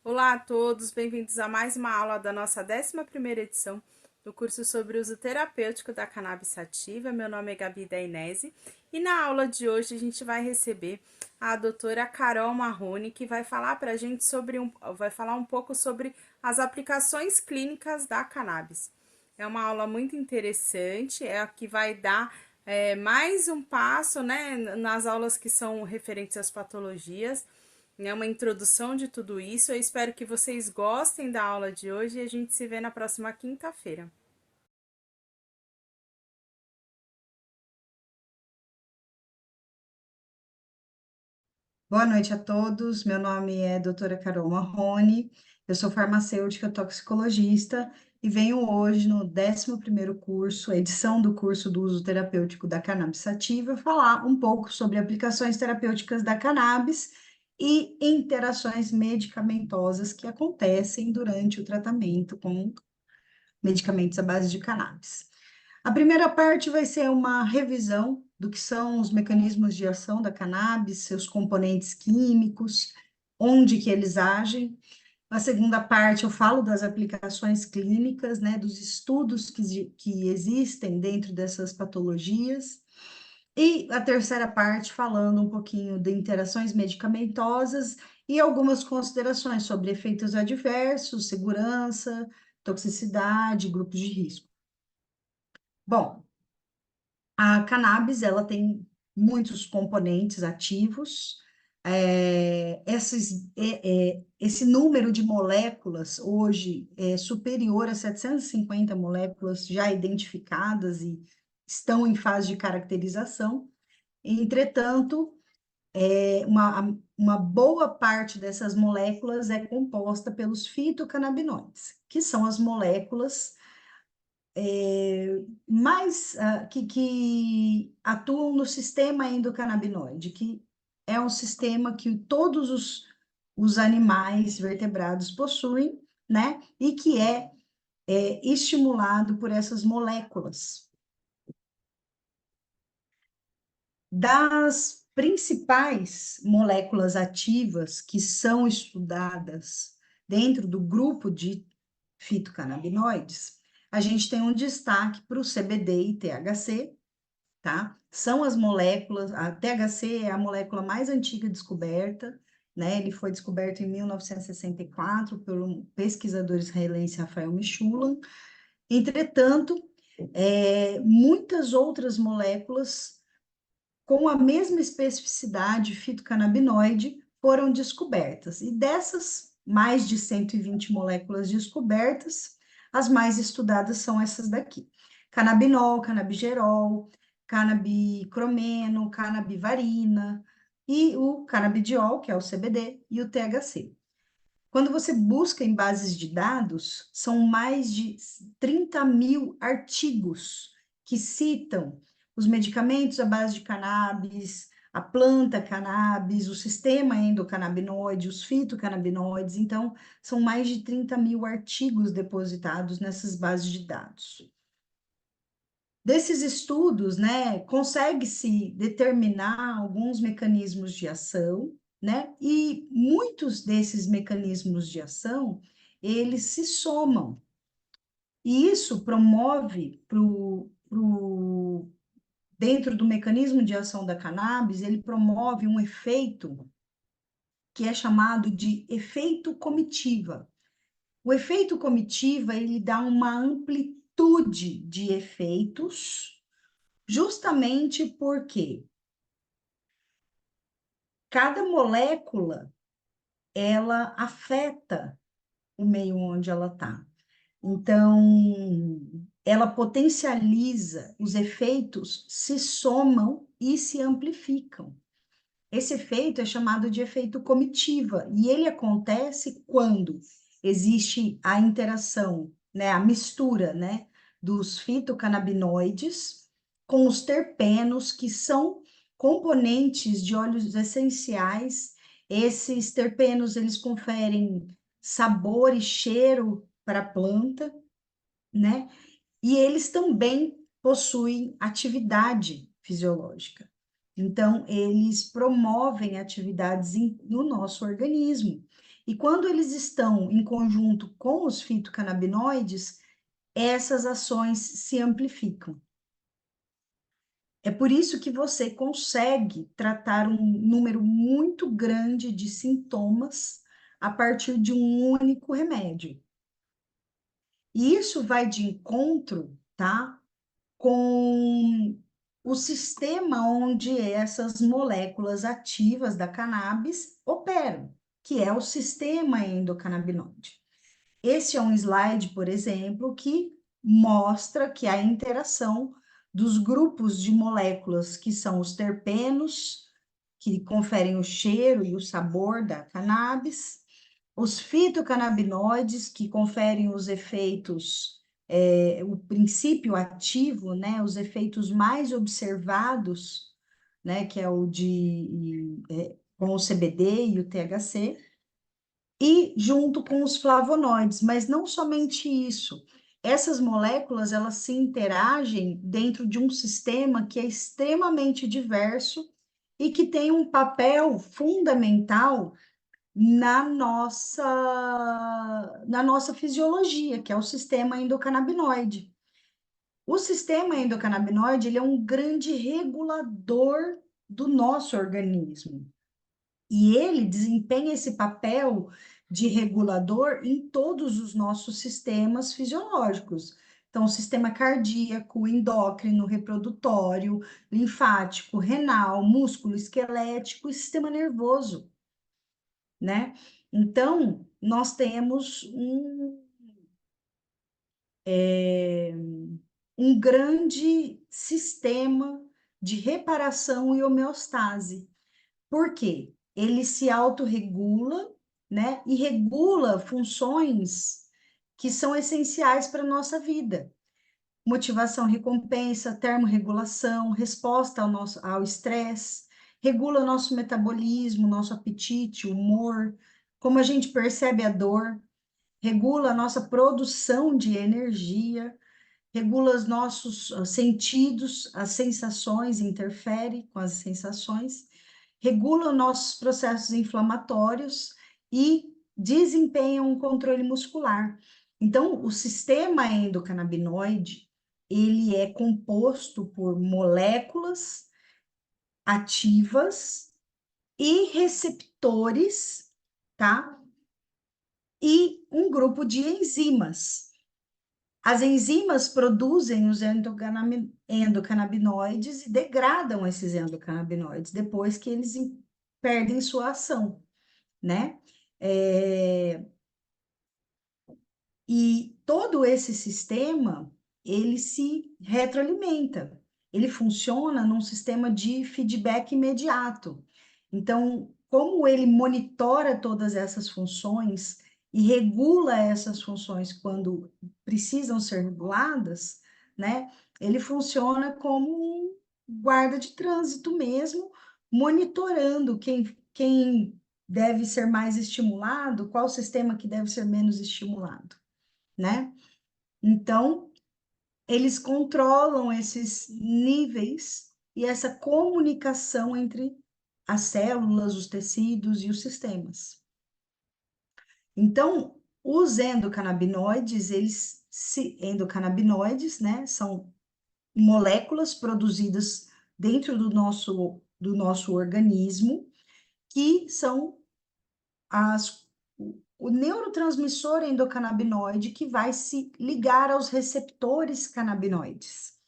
Olá a todos, bem-vindos a mais uma aula da nossa 11ª edição do curso sobre uso terapêutico da cannabis sativa. Meu nome é Gabi Dainese e na aula de hoje a gente vai receber a doutora Carol Marrone, que vai falar para a gente vai falar um pouco sobre as aplicações clínicas da cannabis. É uma aula muito interessante, é a que vai dar mais um passo, né, nas aulas que são referentes às patologias. É uma introdução de tudo isso. Eu espero que vocês gostem da aula de hoje e a gente se vê na próxima quinta-feira. Boa noite a todos. Meu nome é doutora Carol Marrone, eu sou farmacêutica toxicologista e venho hoje no 11º curso, a edição do curso do uso terapêutico da cannabis sativa, falar um pouco sobre aplicações terapêuticas da cannabis e interações medicamentosas que acontecem durante o tratamento com medicamentos à base de cannabis. A primeira parte vai ser uma revisão do que são os mecanismos de ação da cannabis, seus componentes químicos, onde que eles agem. A segunda parte eu falo das aplicações clínicas, né, dos estudos que existem dentro dessas patologias. E a terceira parte falando um pouquinho de interações medicamentosas e algumas considerações sobre efeitos adversos, segurança, toxicidade, grupos de risco. Bom, a cannabis, ela tem muitos componentes ativos. Esse número de moléculas hoje é superior a 750 moléculas já identificadas e estão em fase de caracterização. Entretanto, uma boa parte dessas moléculas é composta pelos fitocannabinoides, que são as moléculas que atuam no sistema endocannabinoide, que é um sistema que todos os animais vertebrados possuem, né? E que é estimulado por essas moléculas. Das principais moléculas ativas que são estudadas dentro do grupo de fitocannabinoides, a gente tem um destaque para o CBD e THC, tá? São as moléculas, a THC é a molécula mais antiga descoberta, né? Ele foi descoberto em 1964 pelo pesquisador israelense Rafael Mechoulam. Entretanto, muitas outras moléculas com a mesma especificidade fitocannabinoide foram descobertas. E dessas mais de 120 moléculas descobertas, as mais estudadas são essas daqui: canabinol, canabigerol, canabicromeno, canabivarina e o canabidiol, que é o CBD, e o THC. Quando você busca em bases de dados, são mais de 30 mil artigos que citam os medicamentos à base de cannabis, a planta cannabis, o sistema endocannabinoide, os fitocannabinoides. Então, são mais de 30 mil artigos depositados nessas bases de dados. Desses estudos, né, consegue-se determinar alguns mecanismos de ação, né, e muitos desses mecanismos de ação, eles se somam, e isso promove dentro do mecanismo de ação da cannabis, ele promove um efeito que é chamado de efeito comitiva. O efeito comitiva, ele dá uma amplitude de efeitos, justamente porque cada molécula ela afeta o meio onde ela está. Então, ela potencializa, os efeitos se somam e se amplificam. Esse efeito é chamado de efeito comitiva, e ele acontece quando existe a interação, né, a mistura, né, dos fitocannabinoides com os terpenos, que são componentes de óleos essenciais. Esses terpenos, eles conferem sabor e cheiro para a planta, né? E eles também possuem atividade fisiológica. Então, eles promovem atividades no nosso organismo. E quando eles estão em conjunto com os fitocannabinoides, essas ações se amplificam. É por isso que você consegue tratar um número muito grande de sintomas a partir de um único remédio. E isso vai de encontro, tá, com o sistema onde essas moléculas ativas da cannabis operam, que é o sistema endocannabinoide. Esse é um slide, por exemplo, que mostra que a interação dos grupos de moléculas que são os terpenos, que conferem o cheiro e o sabor da cannabis, os fitocannabinoides, que conferem os efeitos, o princípio ativo, né, os efeitos mais observados, né, que é o com o CBD e o THC, e junto com os flavonoides, mas não somente isso. Essas moléculas, elas se interagem dentro de um sistema que é extremamente diverso e que tem um papel fundamental na nossa fisiologia, que é o sistema endocannabinoide. O sistema endocannabinoide, ele é um grande regulador do nosso organismo. E ele desempenha esse papel de regulador em todos os nossos sistemas fisiológicos. Então, o sistema cardíaco, endócrino, reprodutório, linfático, renal, músculo esquelético e sistema nervoso, né? Então, nós temos um grande sistema de reparação e homeostase. Por quê? Ele se autorregula, né? E regula funções que são essenciais para a nossa vida. Motivação, recompensa, termorregulação, resposta ao estresse, regula o nosso metabolismo, nosso apetite, humor, como a gente percebe a dor, regula a nossa produção de energia, regula os nossos sentidos, as sensações, interfere com as sensações, regula nossos processos inflamatórios e desempenha um controle muscular. Então, o sistema endocannabinoide, ele é composto por moléculas ativas e receptores, tá? E um grupo de enzimas. As enzimas produzem os endocannabinoides e degradam esses endocannabinoides depois que eles perdem sua ação, né? E todo esse sistema, ele se retroalimenta. Ele funciona num sistema de feedback imediato. Então, como ele monitora todas essas funções e regula essas funções quando precisam ser reguladas, né? Ele funciona como um guarda de trânsito mesmo, monitorando quem deve ser mais estimulado, qual sistema que deve ser menos estimulado, né? Então, eles controlam esses níveis e essa comunicação entre as células, os tecidos e os sistemas. Então, os endocannabinoides, endocannabinoides, né, são moléculas produzidas dentro do nosso organismo, que são o neurotransmissor endocannabinoide que vai se ligar aos receptores canabinoides.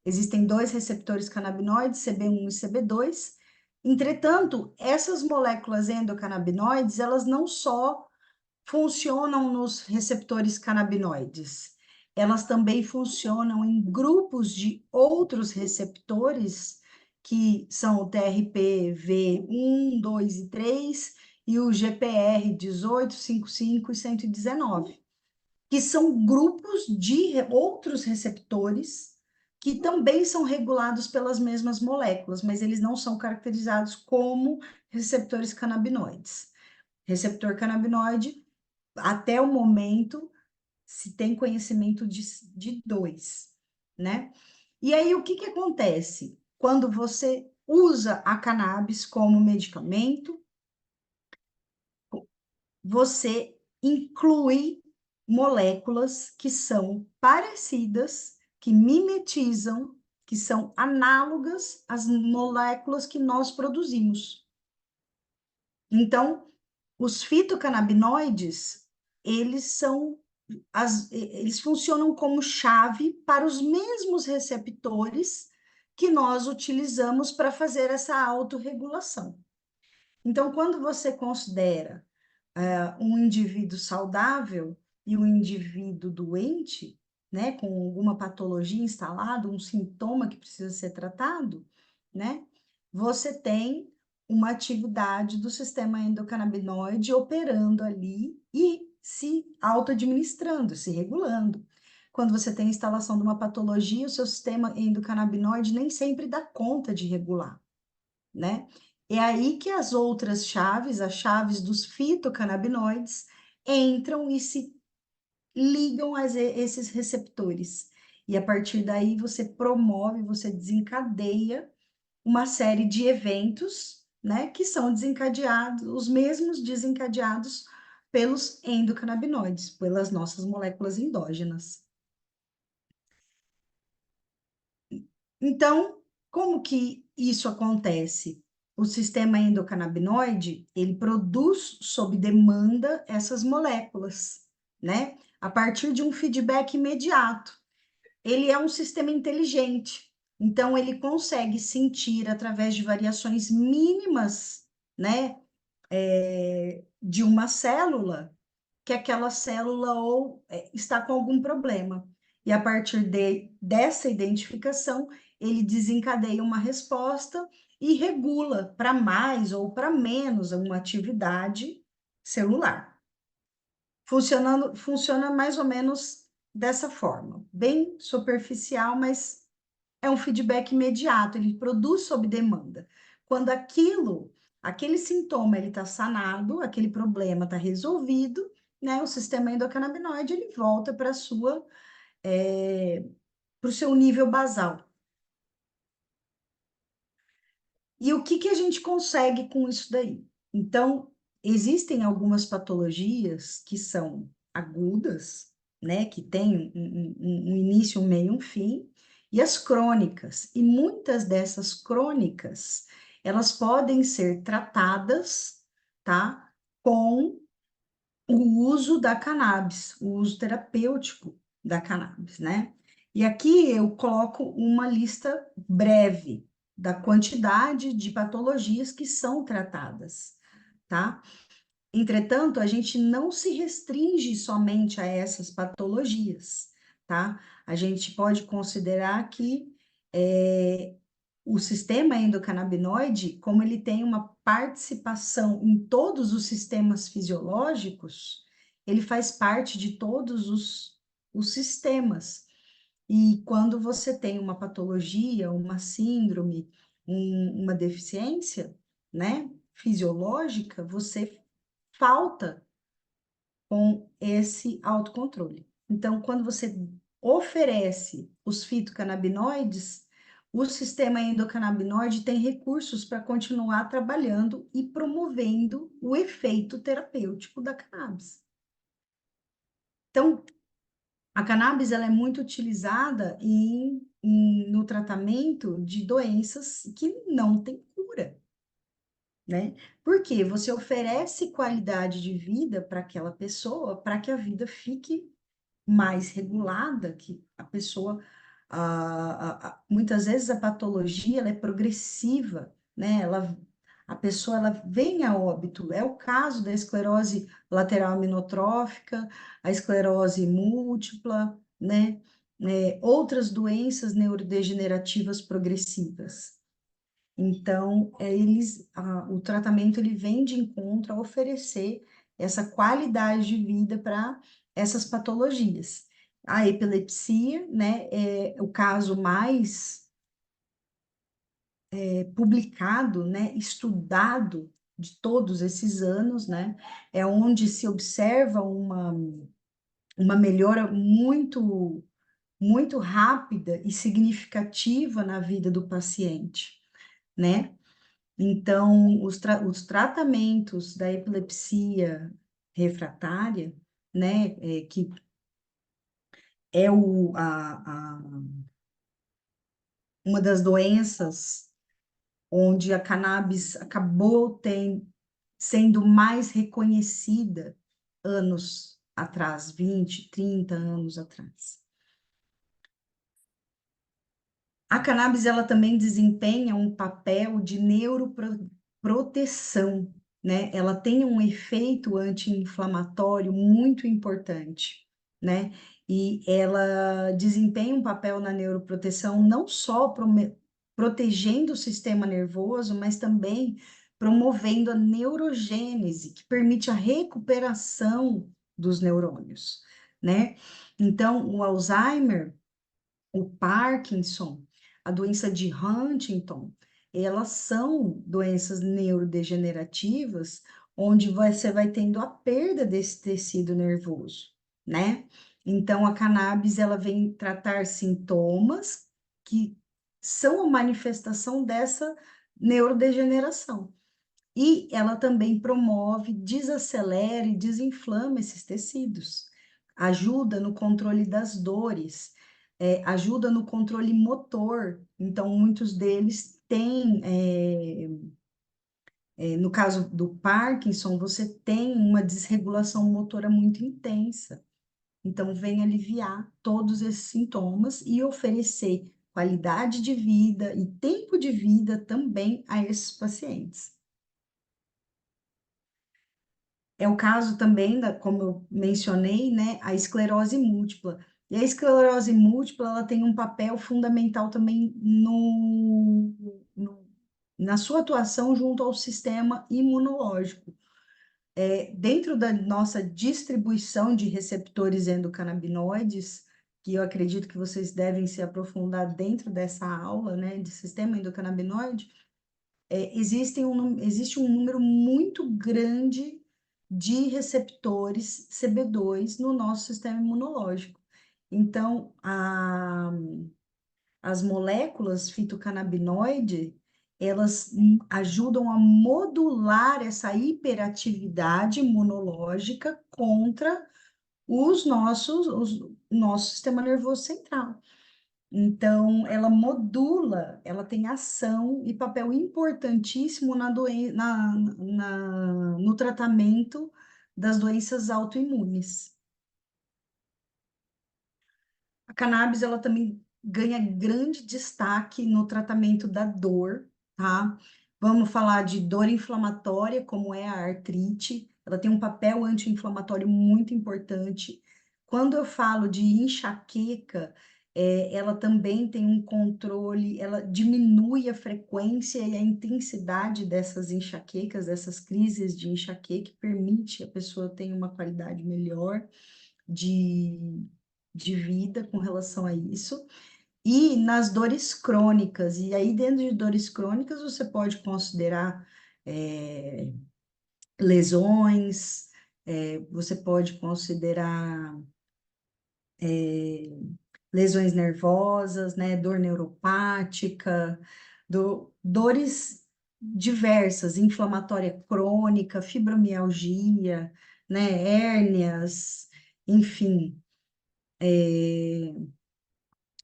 Existem dois receptores canabinoides, CB1 e CB2. Entretanto, essas moléculas endocannabinoides, elas não só funcionam nos receptores canabinoides, elas também funcionam em grupos de outros receptores, que são o TRPV1, 2 e 3, e o GPR 18, 55 e 119, que são grupos de outros receptores que também são regulados pelas mesmas moléculas, mas eles não são caracterizados como receptores canabinoides. Receptor canabinoide, até o momento, se tem conhecimento de dois, né? E aí, o que que acontece? Quando você usa a cannabis como medicamento, você inclui moléculas que são parecidas, que mimetizam, que são análogas às moléculas que nós produzimos. Então, os fitocannabinoides, eles funcionam como chave para os mesmos receptores que nós utilizamos para fazer essa autorregulação. Então, quando você considera um indivíduo saudável e um indivíduo doente, né, com alguma patologia instalada, um sintoma que precisa ser tratado, né, você tem uma atividade do sistema endocannabinoide operando ali e se auto-administrando, se regulando. Quando você tem a instalação de uma patologia, o seu sistema endocannabinoide nem sempre dá conta de regular, né? É aí que as outras chaves, as chaves dos fitocannabinoides, entram e se ligam a esses receptores. E a partir daí você promove, você desencadeia uma série de eventos, né, que são desencadeados, os mesmos desencadeados pelos endocannabinoides, pelas nossas moléculas endógenas. Então, como que isso acontece? O sistema endocannabinoide, ele produz sob demanda essas moléculas, né? A partir de um feedback imediato. Ele é um sistema inteligente, então ele consegue sentir através de variações mínimas, né, de uma célula, que aquela célula está com algum problema. E a partir dessa identificação, ele desencadeia uma resposta e regula para mais ou para menos uma atividade celular. Funciona mais ou menos dessa forma, bem superficial, mas é um feedback imediato, ele produz sob demanda. Quando aquele sintoma ele está sanado, aquele problema está resolvido, né? O sistema endocannabinoide ele volta para o seu nível basal. E o que que a gente consegue com isso daí? Então, existem algumas patologias que são agudas, né, que têm um início, um meio, um fim, e as crônicas. E muitas dessas crônicas, elas podem ser tratadas, tá, com o uso da cannabis, o uso terapêutico da cannabis, né? E aqui eu coloco uma lista breve da quantidade de patologias que são tratadas, tá? Entretanto, a gente não se restringe somente a essas patologias, tá? A gente pode considerar que o sistema endocannabinoide, como ele tem uma participação em todos os sistemas fisiológicos, ele faz parte de todos os sistemas. E quando você tem uma patologia, uma síndrome, uma deficiência, né, fisiológica, você falta com esse autocontrole. Então, quando você oferece os fitocannabinoides, o sistema endocannabinoide tem recursos para continuar trabalhando e promovendo o efeito terapêutico da cannabis. Então, a cannabis ela é muito utilizada no tratamento de doenças que não têm cura, né? Porque você oferece qualidade de vida para aquela pessoa, para que a vida fique mais regulada, que a pessoa, muitas vezes a patologia ela é progressiva, né? A pessoa ela vem a óbito. É o caso da esclerose lateral amenotrófica, a esclerose múltipla, né? Outras doenças neurodegenerativas progressivas. Então, o tratamento ele vem de encontro a oferecer essa qualidade de vida para essas patologias. A epilepsia, né, é o caso mais publicado, né, estudado de todos esses anos, né, é onde se observa uma melhora muito rápida e significativa na vida do paciente, né? Então, os tratamentos da epilepsia refratária, né, que é uma das doenças onde a cannabis acabou sendo mais reconhecida anos atrás, 20, 30 anos atrás. A cannabis ela também desempenha um papel de neuroproteção, né? Ela tem um efeito anti-inflamatório muito importante, né? E ela desempenha um papel na neuroproteção não só protegendo o sistema nervoso, mas também promovendo a neurogênese, que permite a recuperação dos neurônios, né? Então, o Alzheimer, o Parkinson, a doença de Huntington, elas são doenças neurodegenerativas, onde você vai tendo a perda desse tecido nervoso, né? Então, a cannabis, ela vem tratar sintomas que são a manifestação dessa neurodegeneração. E ela também promove, desacelera e desinflama esses tecidos. Ajuda no controle das dores, ajuda no controle motor. Então, muitos deles têm, no caso do Parkinson, você tem uma desregulação motora muito intensa. Então, vem aliviar todos esses sintomas e oferecer qualidade de vida e tempo de vida também a esses pacientes. É o caso também como eu mencionei, né, a esclerose múltipla. E a esclerose múltipla, ela tem um papel fundamental também na sua atuação junto ao sistema imunológico. Dentro da nossa distribuição de receptores endocannabinoides, que eu acredito que vocês devem se aprofundar dentro dessa aula, né, de sistema endocannabinoide, existe um número muito grande de receptores CB2 no nosso sistema imunológico. Então, as moléculas fitocannabinoide, elas ajudam a modular essa hiperatividade imunológica contra o nosso sistema nervoso central. Então, ela modula, ela tem ação e papel importantíssimo no tratamento das doenças autoimunes. A cannabis, ela também ganha grande destaque no tratamento da dor, tá? Vamos falar de dor inflamatória, como é a artrite, ela tem um papel anti-inflamatório muito importante. Quando eu falo de enxaqueca, ela também tem um controle, ela diminui a frequência e a intensidade dessas enxaquecas, dessas crises de enxaqueca, que permite a pessoa ter uma qualidade melhor de, de vida com relação a isso. E nas dores crônicas, e aí dentro de dores crônicas você pode considerar lesões, você pode considerar lesões nervosas, né, dor neuropática, dores diversas, inflamatória crônica, fibromialgia, né, hérnias, enfim.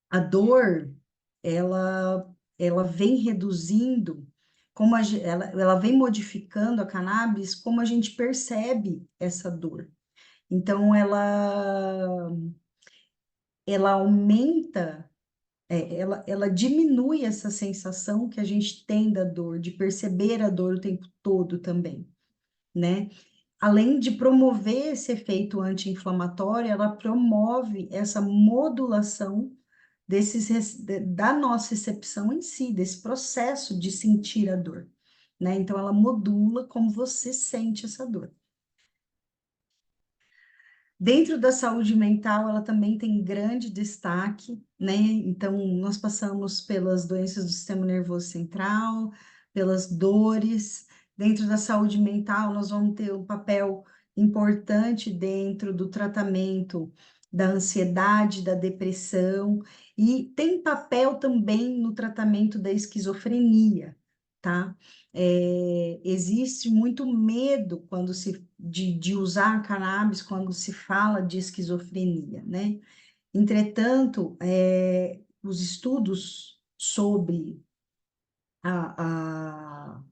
A dor, ela vem reduzindo, ela vem modificando a cannabis, como a gente percebe essa dor. Então, ela aumenta, ela diminui essa sensação que a gente tem da dor, de perceber a dor o tempo todo também, né? além de promover esse efeito anti-inflamatório, ela promove essa modulação da nossa recepção em si, desse processo de sentir a dor, né? Então, ela modula como você sente essa dor. Dentro da saúde mental, ela também tem grande destaque, né? Então, nós passamos pelas doenças do sistema nervoso central, pelas dores. Dentro da saúde mental, nós vamos ter um papel importante dentro do tratamento da ansiedade, da depressão, e tem papel também no tratamento da esquizofrenia, tá? Existe muito medo de usar a cannabis quando se fala de esquizofrenia, né? Entretanto, os estudos sobre a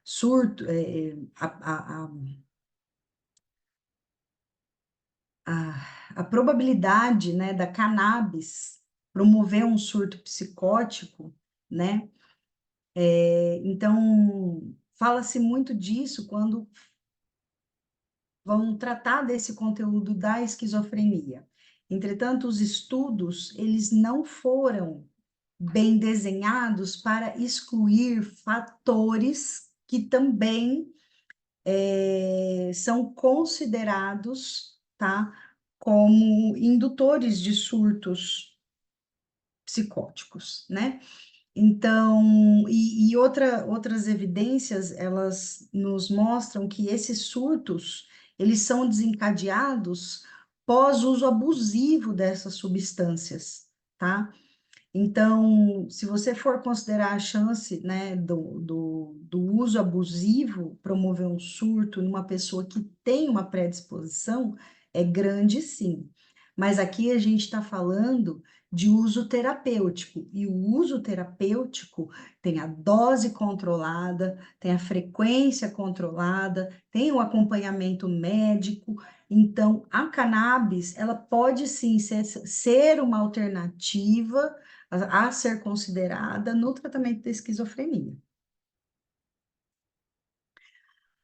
surto, a probabilidade, né, da cannabis promover um surto psicótico, né? Então, fala-se muito disso quando vão tratar desse conteúdo da esquizofrenia. Entretanto, os estudos, eles não foram bem desenhados para excluir fatores que também são considerados, tá, como indutores de surtos psicóticos, né? Então, outras evidências, elas nos mostram que esses surtos, eles são desencadeados pós uso abusivo dessas substâncias, tá? Então, se você for considerar a chance, né, do uso abusivo promover um surto numa pessoa que tem uma predisposição, é grande sim. Mas aqui a gente está falando de uso terapêutico, e o uso terapêutico tem a dose controlada, tem a frequência controlada, tem o acompanhamento médico. Então, a cannabis, ela pode sim ser uma alternativa a ser considerada no tratamento da esquizofrenia.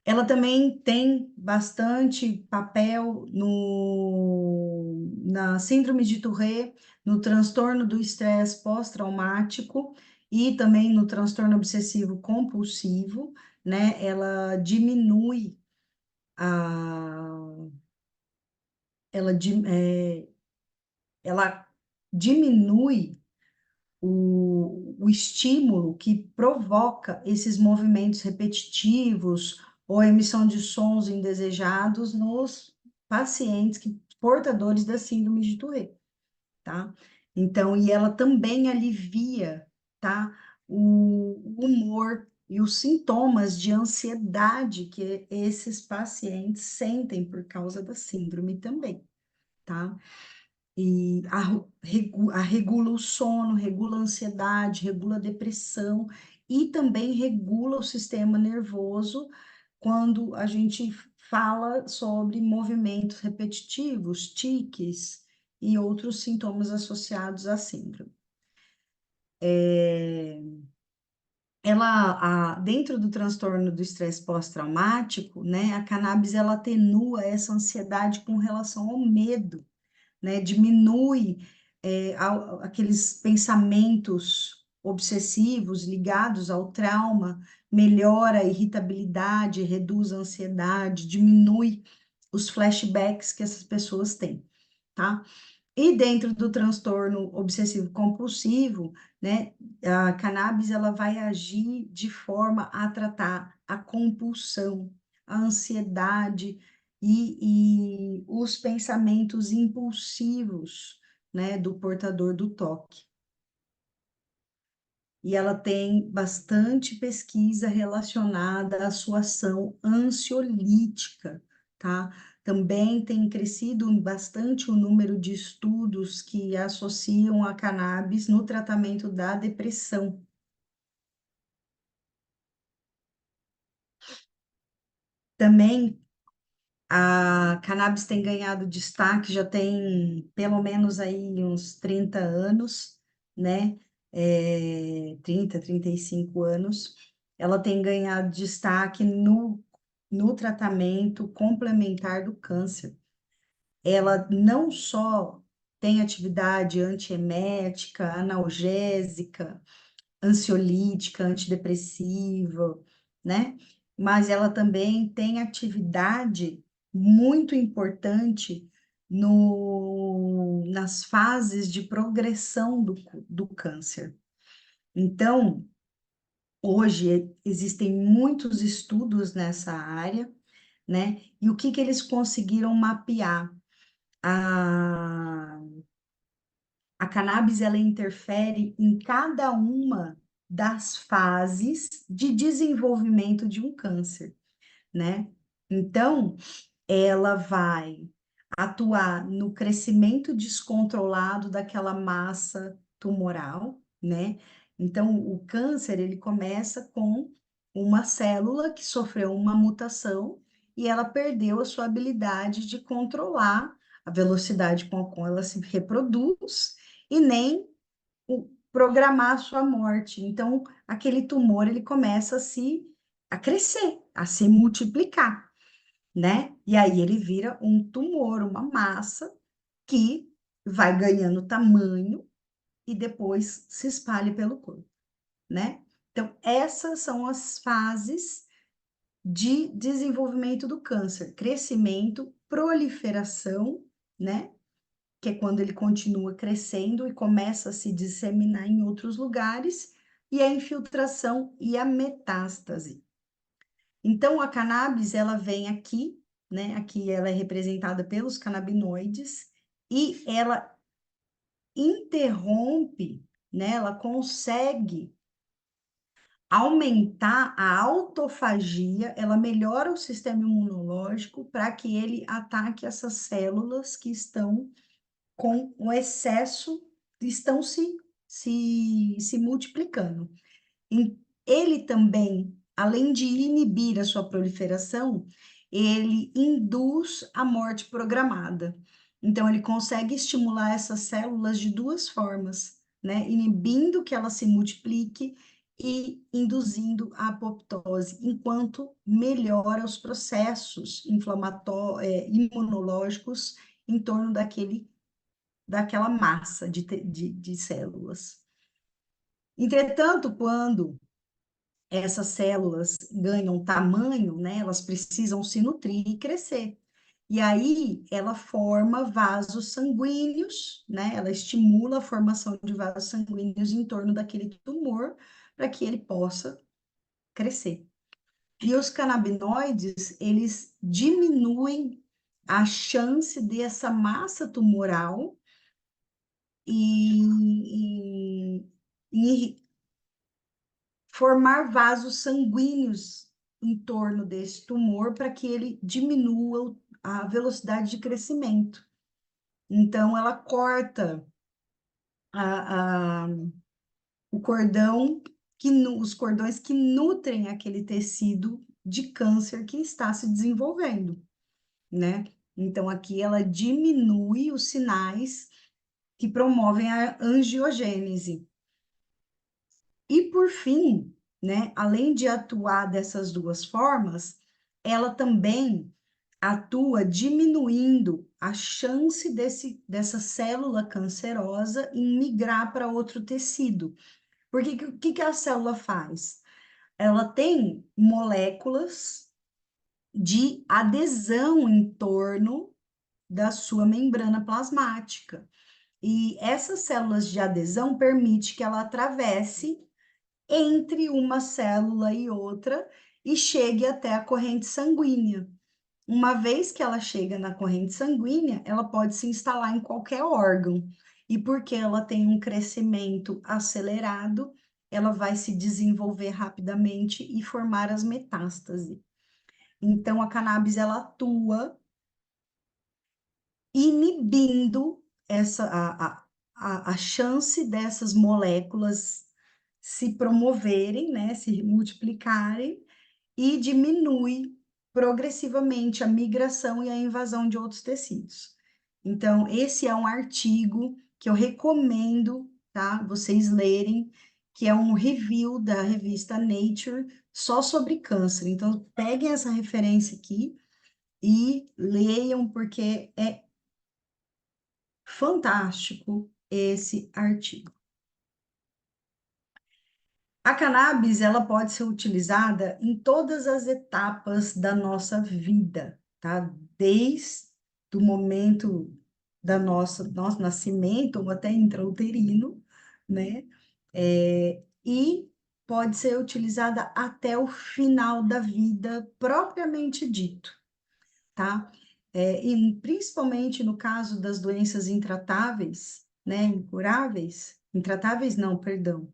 Ela também tem bastante papel na síndrome de Tourette, no transtorno do estresse pós-traumático e também no transtorno obsessivo compulsivo, né? A, ela, di- é, ela diminui o estímulo que provoca esses movimentos repetitivos ou a emissão de sons indesejados nos pacientes portadores da síndrome de Tourette, tá? Então, e ela também alivia, tá? O humor e os sintomas de ansiedade que esses pacientes sentem por causa da síndrome também, tá? E regula o sono, regula a ansiedade, regula a depressão e também regula o sistema nervoso quando a gente fala sobre movimentos repetitivos, tiques e outros sintomas associados à síndrome. Dentro do transtorno do estresse pós-traumático, né, a cannabis ela atenua essa ansiedade com relação ao medo, né? Diminui aqueles pensamentos obsessivos ligados ao trauma, melhora a irritabilidade, reduz a ansiedade, diminui os flashbacks que essas pessoas têm, tá? E dentro do transtorno obsessivo compulsivo, né, a cannabis ela vai agir de forma a tratar a compulsão, a ansiedade e os pensamentos impulsivos, né, do portador do toque. E ela tem bastante pesquisa relacionada à sua ação ansiolítica, tá? Também tem crescido bastante o número de estudos que associam a cannabis no tratamento da depressão. Também a cannabis tem ganhado destaque, já tem pelo menos aí uns 30 anos, né? 30, 35 anos. Ela tem ganhado destaque no tratamento complementar do câncer. Ela não só tem atividade antiemética, analgésica, ansiolítica, antidepressiva, né? Mas ela também tem atividade muito importante nas fases de progressão do câncer. Então, hoje existem muitos estudos nessa área, né? E o que que eles conseguiram mapear? A, a cannabis, ela interfere em cada uma das fases de desenvolvimento de um câncer, né? Então, ela vai atuar no crescimento descontrolado daquela massa tumoral, né? Então, o câncer, ele começa com uma célula que sofreu uma mutação e ela perdeu a sua habilidade de controlar a velocidade com a qual ela se reproduz e nem programar a sua morte. Então, aquele tumor, ele começa a crescer, a se multiplicar, né? E aí ele vira um tumor, uma massa que vai ganhando tamanho e depois se espalha pelo corpo, né? Então, essas são as fases de desenvolvimento do câncer: crescimento, proliferação, né? Que é quando ele continua crescendo e começa a se disseminar em outros lugares, e a infiltração e a metástase. Então, a cannabis, ela vem aqui, né? Aqui ela é representada pelos canabinoides e ela interrompe, né? Ela consegue aumentar a autofagia, ela melhora o sistema imunológico para que ele ataque essas células que estão com o excesso, estão se multiplicando. Ele também, além de inibir a sua proliferação, ele induz a morte programada. Então, ele consegue estimular essas células de duas formas, né? Inibindo que ela se multiplique e induzindo a apoptose, enquanto melhora os processos imunológicos em torno daquela massa de células. Entretanto, quando essas células ganham tamanho, né, elas precisam se nutrir e crescer. E aí ela forma vasos sanguíneos, né? Ela estimula a formação de vasos sanguíneos em torno daquele tumor para que ele possa crescer. E os canabinoides, eles diminuem a chance dessa massa tumoral e, e formar vasos sanguíneos em torno desse tumor para que ele diminua a velocidade de crescimento. Então, ela corta a, a, o cordão, os cordões que nutrem aquele tecido de câncer que está se desenvolvendo, né? Então, aqui ela diminui os sinais que promovem a angiogênese. E por fim, né, além de atuar dessas duas formas, ela também atua diminuindo a chance dessa célula cancerosa em migrar para outro tecido. Porque o que a célula faz? Ela tem moléculas de adesão em torno da sua membrana plasmática. E essas células de adesão permitem que ela atravesse entre uma célula e outra e chegue até a corrente sanguínea. Uma vez que ela chega na corrente sanguínea, ela pode se instalar em qualquer órgão. E porque ela tem um crescimento acelerado, ela vai se desenvolver rapidamente e formar as metástases. Então, a cannabis, ela atua inibindo a chance dessas moléculas se promoverem, né, se multiplicarem, e diminui progressivamente a migração e a invasão de outros tecidos. Então, esse é um artigo que eu recomendo, tá, vocês lerem, que é um review da revista Nature só sobre câncer. Então, peguem essa referência aqui e leiam, porque é fantástico esse artigo. A cannabis, ela pode ser utilizada em todas as etapas da nossa vida, tá? Desde o momento da nosso nascimento ou até intrauterino, né? E pode ser utilizada até o final da vida propriamente dito, tá? E principalmente no caso das doenças intratáveis, né? Incuráveis, intratáveis não, perdão,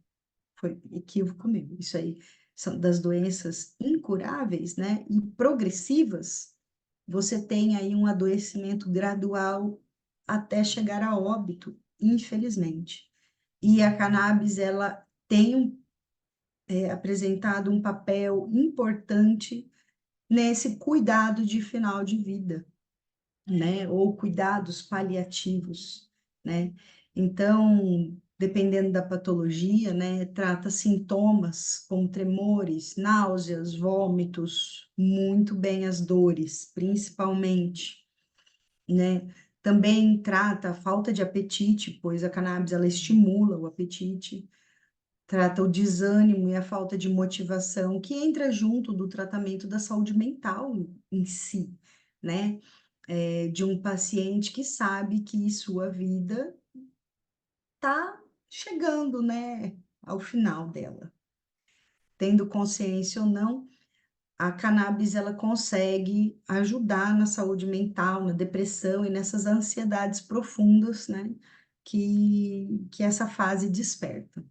foi equívoco meu, isso aí, são das doenças incuráveis, né, e progressivas, você tem aí um adoecimento gradual até chegar a óbito, infelizmente. E a cannabis, ela tem apresentado um papel importante nesse cuidado de final de vida, né? Ou cuidados paliativos, né? Então, dependendo da patologia, né, trata sintomas como tremores, náuseas, vômitos, muito bem as dores, principalmente, né? Também trata a falta de apetite, pois a cannabis ela estimula o apetite, trata o desânimo e a falta de motivação, que entra junto do tratamento da saúde mental em si, né? De um paciente que sabe que sua vida está chegando, né, ao final dela. Tendo consciência ou não, a cannabis ela consegue ajudar na saúde mental, na depressão e nessas ansiedades profundas, né, que essa fase desperta.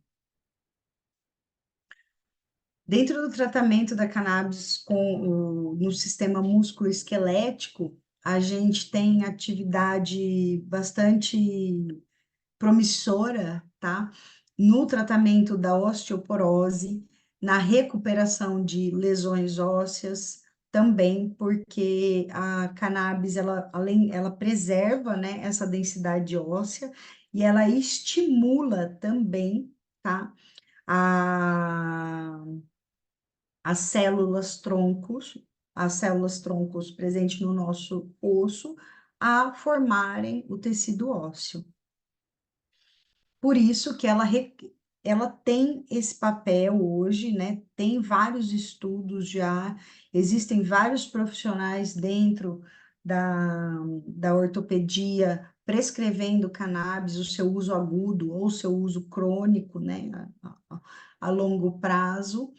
Dentro do tratamento da cannabis no sistema músculo-esquelético, a gente tem atividade bastante promissora, tá? No tratamento da osteoporose, na recuperação de lesões ósseas, também porque a cannabis, ela preserva, né, essa densidade óssea e ela estimula também, tá? A, as células troncos presentes no nosso osso, a formarem o tecido ósseo. Por isso que ela tem esse papel hoje, né? Tem vários estudos já, existem vários profissionais dentro da ortopedia prescrevendo cannabis, o seu uso agudo ou o seu uso crônico, né? A longo prazo.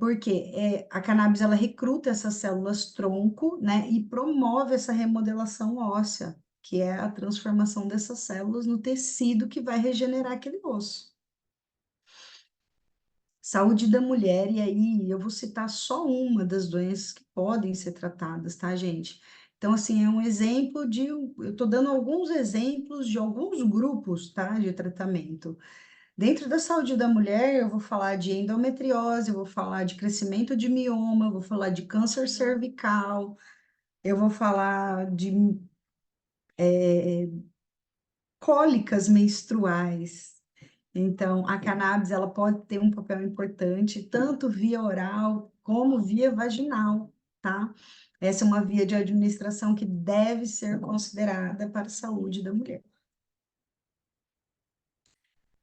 Porque a cannabis ela recruta essas células tronco, né, e promove essa remodelação óssea, que é a transformação dessas células no tecido que vai regenerar aquele osso. Saúde da mulher, e aí eu vou citar só uma das doenças que podem ser tratadas, tá, gente? Então, assim, é um exemplo eu estou dando alguns exemplos de alguns grupos, tá, de tratamento. Dentro da saúde da mulher, eu vou falar de endometriose, eu vou falar de crescimento de mioma, eu vou falar de câncer cervical, eu vou falar de cólicas menstruais. Então, a cannabis ela pode ter um papel importante, tanto via oral como via vaginal, tá? Essa é uma via de administração que deve ser considerada para a saúde da mulher.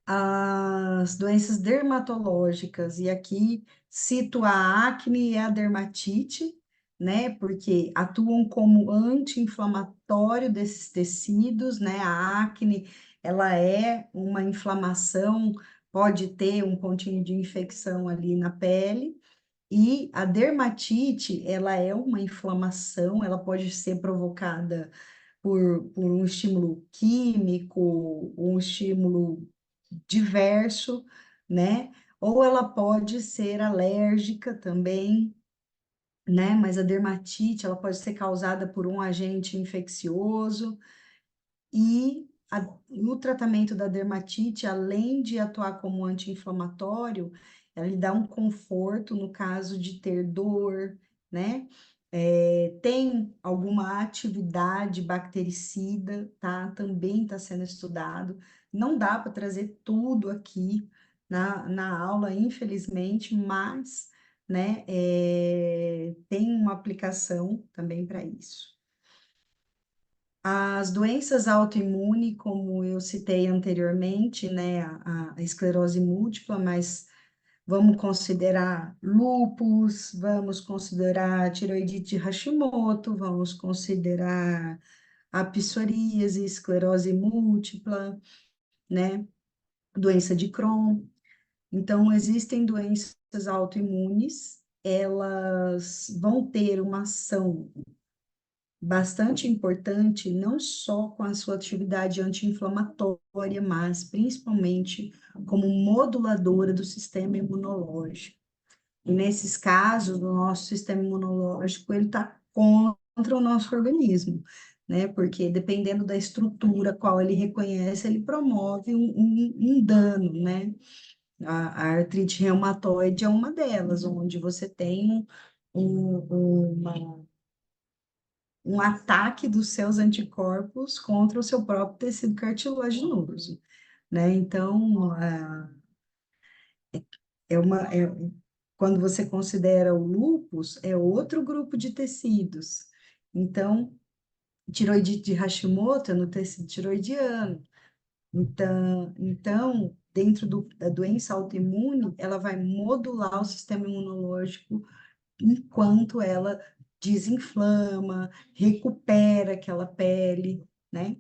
As doenças dermatológicas, e aqui cito a acne e a dermatite, né, porque atuam como anti-inflamatório desses tecidos, né, a acne, ela é uma inflamação, pode ter um pontinho de infecção ali na pele, e a dermatite, ela é uma inflamação, ela pode ser provocada por um estímulo químico, um estímulo diverso, né? Ou ela pode ser alérgica também, né? Mas a dermatite, ela pode ser causada por um agente infeccioso e no tratamento da dermatite, além de atuar como anti-inflamatório, ela lhe dá um conforto no caso de ter dor, né? Tem alguma atividade bactericida, tá? Também está sendo estudado. Não dá para trazer tudo aqui, na aula, infelizmente, mas, né, tem uma aplicação também para isso. As doenças autoimunes, como eu citei anteriormente, né, a esclerose múltipla, mas vamos considerar lúpus, vamos considerar tiroidite de Hashimoto, vamos considerar a psoríase, esclerose múltipla, né, doença de Crohn. Então, existem doenças autoimunes, elas vão ter uma ação bastante importante, não só com a sua atividade anti-inflamatória, mas principalmente como moduladora do sistema imunológico. E nesses casos, o nosso sistema imunológico, ele está contra o nosso organismo, né? Porque dependendo da estrutura qual ele reconhece, ele promove um dano, né? A artrite reumatoide é uma delas, onde você tem um ataque dos seus anticorpos contra o seu próprio tecido cartilaginoso, né? Então, é uma, é, quando você considera o lúpus, é outro grupo de tecidos. Então, tiroidite de Hashimoto é no tecido tiroidiano. Então, dentro da doença autoimune, ela vai modular o sistema imunológico enquanto ela desinflama, recupera aquela pele, né?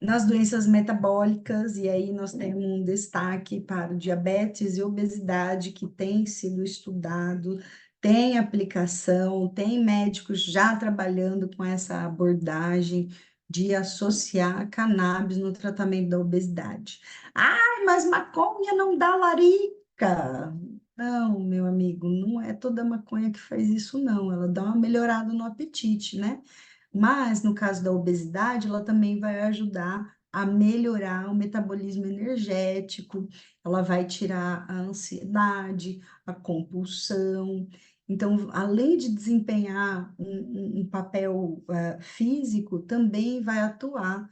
Nas doenças metabólicas, e aí nós temos um destaque para o diabetes e obesidade, que tem sido estudado, tem aplicação, tem médicos já trabalhando com essa abordagem de associar a cannabis no tratamento da obesidade. Ah, mas maconha não dá larica. Não, meu amigo, não é toda maconha que faz isso, não. Ela dá uma melhorada no apetite, né? Mas, no caso da obesidade, ela também vai ajudar a melhorar o metabolismo energético, ela vai tirar a ansiedade, a compulsão. Então, além de desempenhar um papel físico, também vai atuar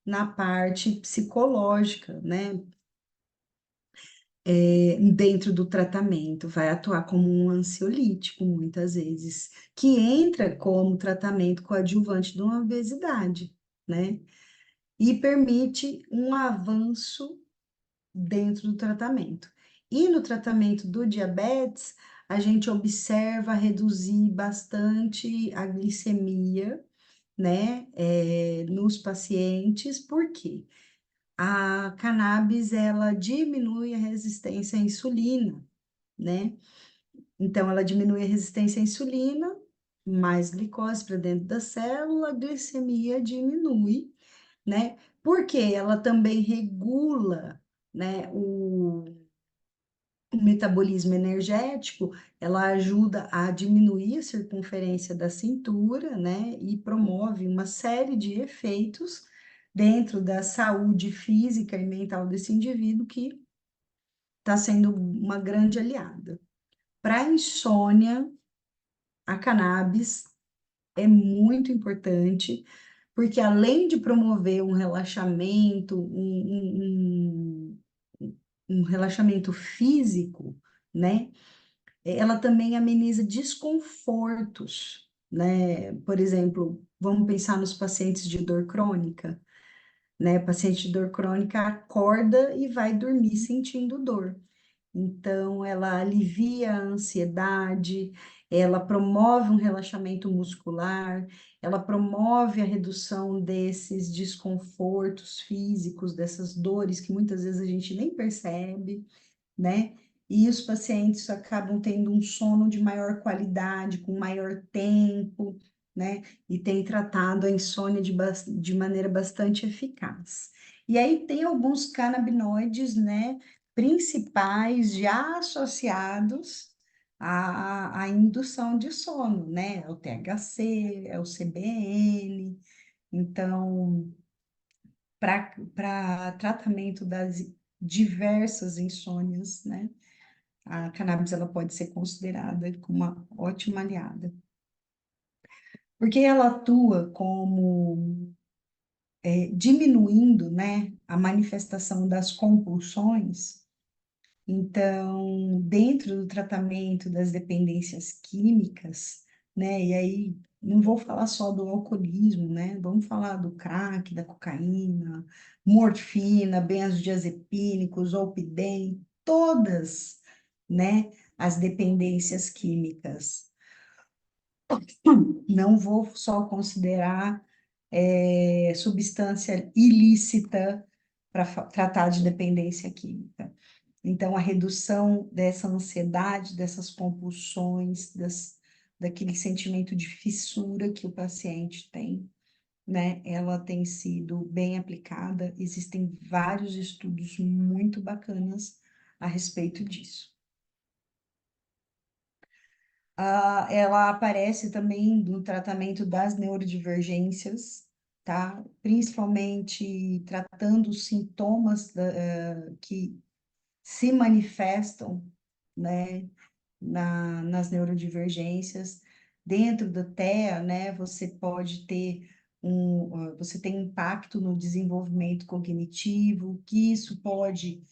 na parte psicológica, né? Dentro do tratamento, vai atuar como um ansiolítico, muitas vezes, que entra como tratamento coadjuvante de uma obesidade, né? E permite um avanço dentro do tratamento. E no tratamento do diabetes, a gente observa reduzir bastante a glicemia, né, nos pacientes, por quê? A cannabis, ela diminui a resistência à insulina, né? Então, ela diminui a resistência à insulina, mais glicose para dentro da célula, a glicemia diminui, né? Porque ela também regula, né, o metabolismo energético, ela ajuda a diminuir a circunferência da cintura, né, e promove uma série de efeitos dentro da saúde física e mental desse indivíduo que está sendo uma grande aliada. Para a insônia, a cannabis é muito importante, porque além de promover um relaxamento, um relaxamento físico, né? Ela também ameniza desconfortos, né? Por exemplo, vamos pensar nos pacientes de dor crônica, né? Paciente de dor crônica acorda e vai dormir sentindo dor. Então, ela alivia a ansiedade, ela promove um relaxamento muscular, ela promove a redução desses desconfortos físicos, dessas dores que muitas vezes a gente nem percebe, né? E os pacientes acabam tendo um sono de maior qualidade, com maior tempo, né? E tem tratado a insônia de maneira bastante eficaz. E aí tem alguns canabinoides, né? Principais já associados à indução de sono, né? É o THC, é o CBN. Então, para tratamento das diversas insônias, né? A cannabis ela pode ser considerada como uma ótima aliada, porque ela atua como diminuindo, né, a manifestação das compulsões. Então, dentro do tratamento das dependências químicas, né, e aí não vou falar só do alcoolismo, né, vamos falar do crack, da cocaína, morfina, benzodiazepínicos, Zolpidem, todas, né, as dependências químicas. Não vou só considerar substância ilícita para tratar de dependência química. Então, a redução dessa ansiedade, dessas compulsões, daquele sentimento de fissura que o paciente tem, né? Ela tem sido bem aplicada. Existem vários estudos muito bacanas a respeito disso. Ela aparece também no tratamento das neurodivergências, tá? Principalmente tratando os sintomas que se manifestam, né, nas neurodivergências. Dentro da TEA, né, você pode ter você tem impacto no desenvolvimento cognitivo, que isso pode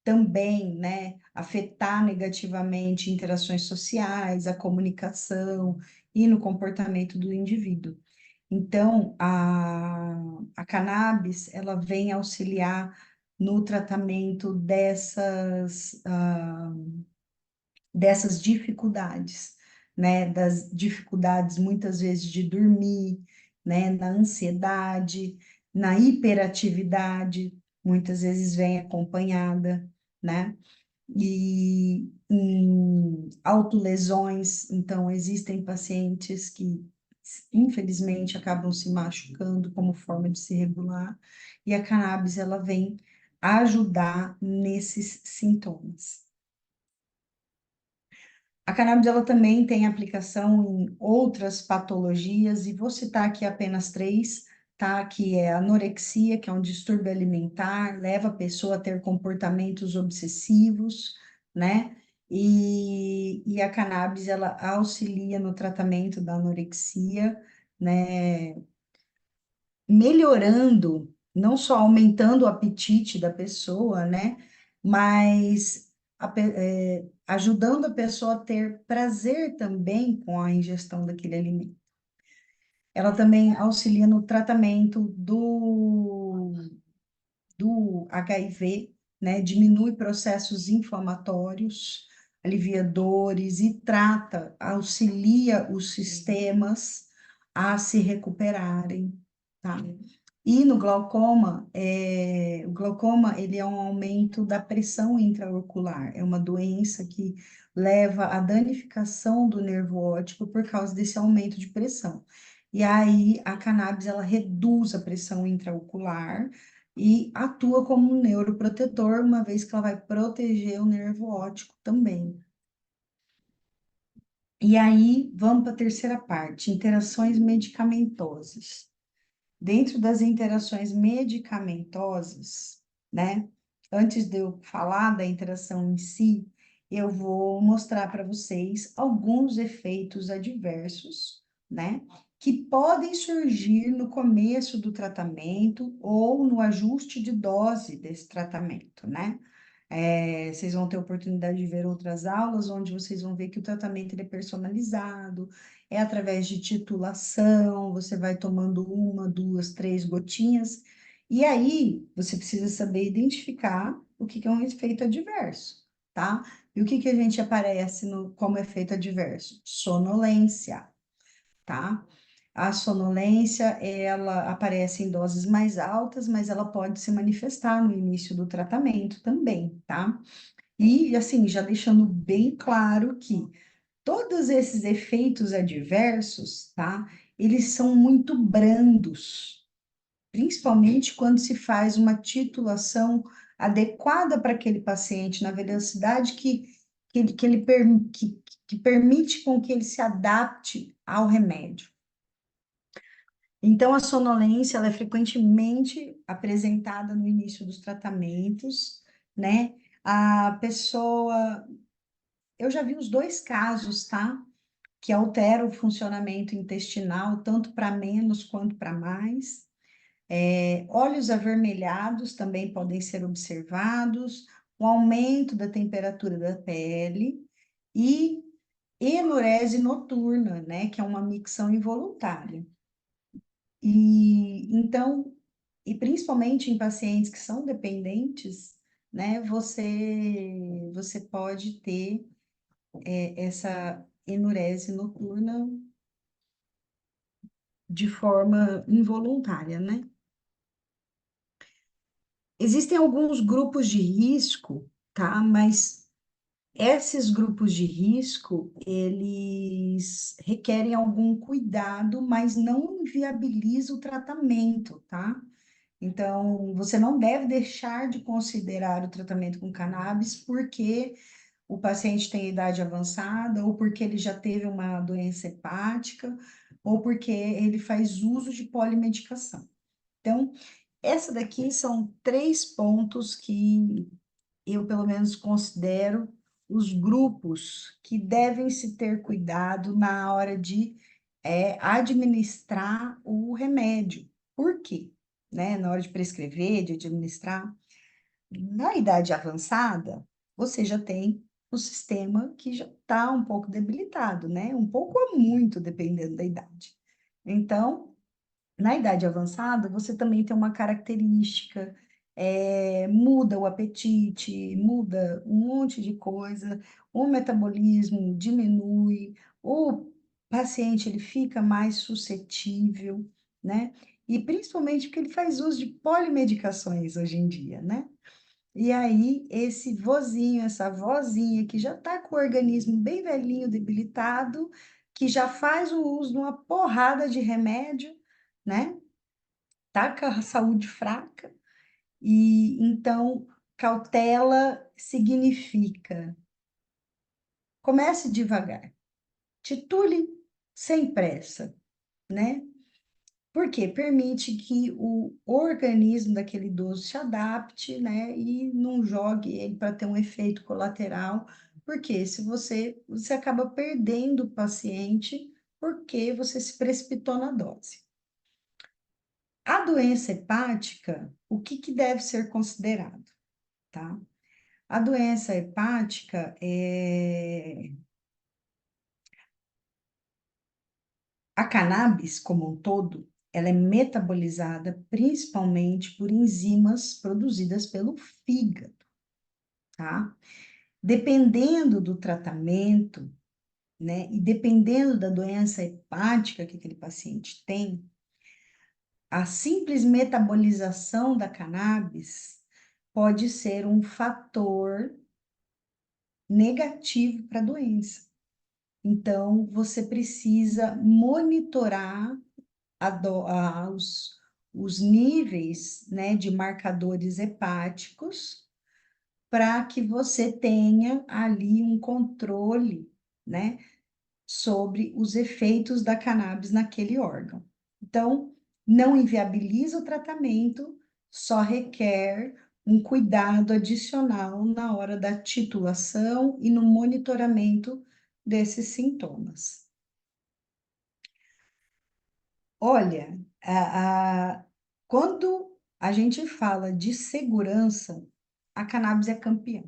também, né, afetar negativamente interações sociais, a comunicação e no comportamento do indivíduo. Então, a cannabis, ela vem auxiliar no tratamento dessas dificuldades, né, das dificuldades muitas vezes de dormir, né, na ansiedade, na hiperatividade, muitas vezes vem acompanhada, né? E em autolesões, então existem pacientes que infelizmente acabam se machucando como forma de se regular, e a cannabis ela vem ajudar nesses sintomas. A cannabis ela também tem aplicação em outras patologias, e vou citar aqui apenas três, tá? Que é a anorexia, que é um distúrbio alimentar, leva a pessoa a ter comportamentos obsessivos, né? E a cannabis ela auxilia no tratamento da anorexia, né? Melhorando, não só aumentando o apetite da pessoa, né? Mas ajudando a pessoa a ter prazer também com a ingestão daquele alimento. Ela também auxilia no tratamento do HIV, né? Diminui processos inflamatórios, alivia dores e trata, auxilia os sistemas a se recuperarem, tá? E no glaucoma, o glaucoma ele é um aumento da pressão intraocular, é uma doença que leva à danificação do nervo óptico por causa desse aumento de pressão. E aí a cannabis ela reduz a pressão intraocular e atua como um neuroprotetor, uma vez que ela vai proteger o nervo óptico também. E aí vamos para a terceira parte, interações medicamentosas. Dentro das interações medicamentosas, né? Antes de eu falar da interação em si, eu vou mostrar para vocês alguns efeitos adversos, né? Que podem surgir no começo do tratamento ou no ajuste de dose desse tratamento, né? Vocês vão ter oportunidade de ver outras aulas onde vocês vão ver que o tratamento ele é personalizado, é através de titulação, você vai tomando uma, duas, três gotinhas, e aí você precisa saber identificar o que é um efeito adverso, tá? E o que a gente aparece como efeito adverso? Sonolência, tá? A sonolência, ela aparece em doses mais altas, mas ela pode se manifestar no início do tratamento também, tá? E, assim, já deixando bem claro que todos esses efeitos adversos, tá? Eles são muito brandos, principalmente quando se faz uma titulação adequada para aquele paciente, na velocidade que permite com que ele se adapte ao remédio. Então, a sonolência, ela é frequentemente apresentada no início dos tratamentos, né? A pessoa, eu já vi os dois casos, tá? Que altera o funcionamento intestinal, tanto para menos quanto para mais. Olhos avermelhados também podem ser observados, o aumento da temperatura da pele e enurese noturna, né, que é uma micção involuntária. E então, e principalmente em pacientes que são dependentes, né, você pode ter essa enurese noturna de forma involuntária, né? Existem alguns grupos de risco, tá? Mas esses grupos de risco, eles requerem algum cuidado, mas não inviabiliza o tratamento, tá? Então, você não deve deixar de considerar o tratamento com cannabis porque o paciente tem idade avançada, ou porque ele já teve uma doença hepática, ou porque ele faz uso de polimedicação. Então, essa daqui são 3 pontos que eu, pelo menos, considero os grupos que devem se ter cuidado na hora de administrar o remédio. Por quê? Né? Na hora de prescrever, de administrar. Na idade avançada, você já tem o sistema que já está um pouco debilitado, né? Um pouco ou muito, dependendo da idade. Então, na idade avançada, você também tem uma característica, muda o apetite, muda um monte de coisa, o metabolismo diminui, o paciente ele fica mais suscetível, né? E principalmente porque ele faz uso de polimedicações hoje em dia, né? E aí, esse vozinho, essa vozinha que já está com o organismo bem velhinho, debilitado, que já faz o uso de uma porrada de remédio, né? Tá com a saúde fraca. E então, cautela significa comece devagar, titule sem pressa, né? Porque permite que o organismo daquele idoso se adapte, né, e não jogue ele para ter um efeito colateral, porque se você acaba perdendo o paciente porque você se precipitou na dose. A doença hepática, o que que deve ser considerado, tá? A doença hepática a cannabis como um todo, ela é metabolizada principalmente por enzimas produzidas pelo fígado, tá? Dependendo do tratamento, né, e dependendo da doença hepática que aquele paciente tem, a simples metabolização da cannabis pode ser um fator negativo para a doença. Então, você precisa monitorar os níveis, né, de marcadores hepáticos para que você tenha ali um controle, né, sobre os efeitos da cannabis naquele órgão. Então, não inviabiliza o tratamento, só requer um cuidado adicional na hora da titulação e no monitoramento desses sintomas. Olha, quando a gente fala de segurança, a cannabis é campeã.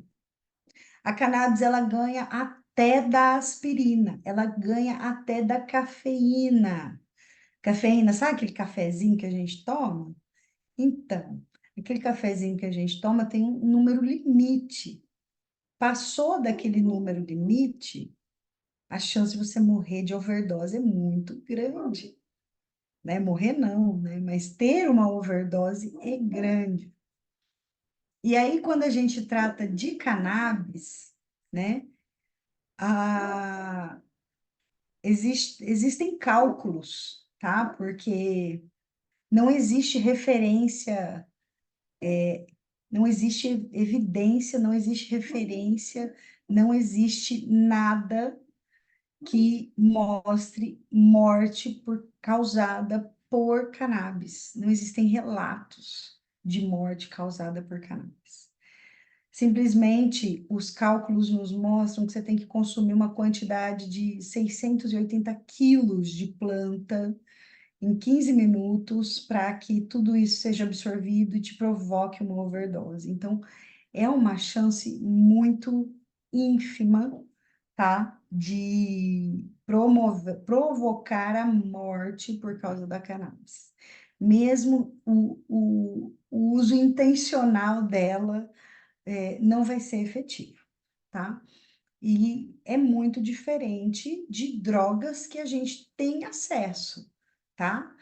A cannabis, ela ganha até da aspirina, ela ganha até da cafeína. Cafeína, sabe aquele cafezinho que a gente toma? Então, aquele cafezinho que a gente toma tem um número limite. Passou daquele número limite, a chance de você morrer de overdose é muito grande, né? Morrer não, né? Mas ter uma overdose é grande. E aí, quando a gente trata de cannabis, né? A, existem cálculos, tá? Porque não existe referência, não existe evidência, não existe referência, não existe nada que mostre morte causada por cannabis. Não existem relatos de morte causada por cannabis. Simplesmente, os cálculos nos mostram que você tem que consumir uma quantidade de 680 quilos de planta em 15 minutos para que tudo isso seja absorvido e te provoque uma overdose. Então, é uma chance muito ínfima, tá? De provocar a morte por causa da cannabis. Mesmo o uso intencional dela não vai ser efetivo, tá? E é muito diferente de drogas que a gente tem acesso, tá?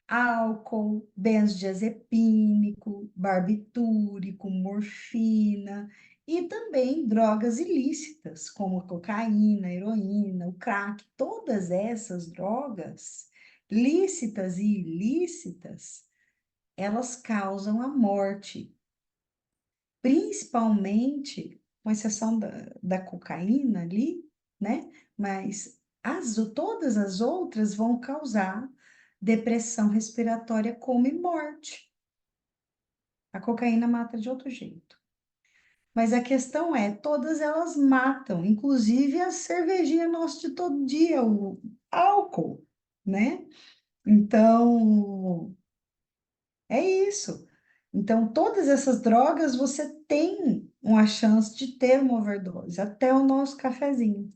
Álcool, benzodiazepínico, barbitúrico, morfina e também drogas ilícitas, como a cocaína, a heroína, o crack, todas essas drogas, lícitas e ilícitas, elas causam a morte, principalmente, com exceção da cocaína ali, né? Mas todas as outras vão causar depressão respiratória como e morte. A cocaína mata de outro jeito. Mas a questão é, todas elas matam, inclusive a cervejinha nossa de todo dia, o álcool, né? Então, é isso. Então, todas essas drogas você tem uma chance de ter uma overdose, até o nosso cafezinho.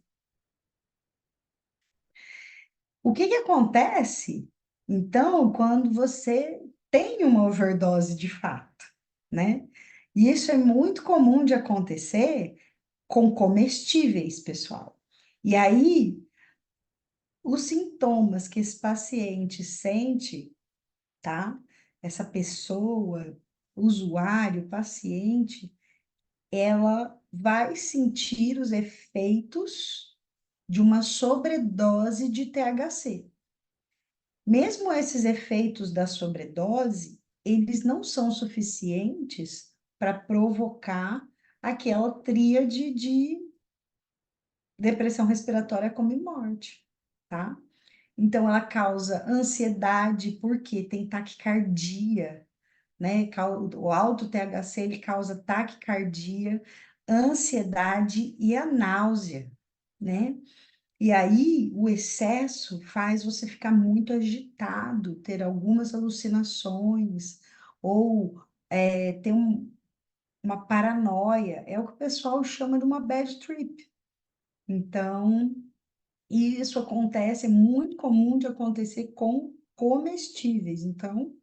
O que que acontece, então, quando você tem uma overdose de fato, né? E isso é muito comum de acontecer com comestíveis, pessoal. E aí, os sintomas que esse paciente sente, tá? Essa pessoa, usuário, paciente, ela vai sentir os efeitos de uma sobredose de THC. Mesmo esses efeitos da sobredose, eles não são suficientes para provocar aquela tríade de depressão respiratória como morte, tá? Então, ela causa ansiedade, porque tem taquicardia, né? O alto THC, ele causa taquicardia, ansiedade e a náusea, né? E aí, o excesso faz você ficar muito agitado, ter algumas alucinações, ou ter uma paranoia. É o que o pessoal chama de uma bad trip. Então, isso acontece, é muito comum de acontecer com comestíveis. Então,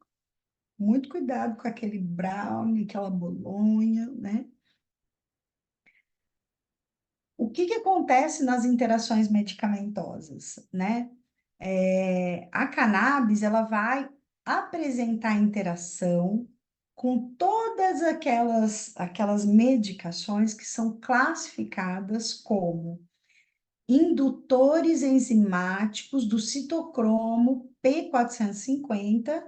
muito cuidado com aquele brownie, aquela bolonha, né? O que que acontece nas interações medicamentosas, né? A cannabis, ela vai apresentar interação com todas aquelas medicações que são classificadas como indutores enzimáticos do citocromo P450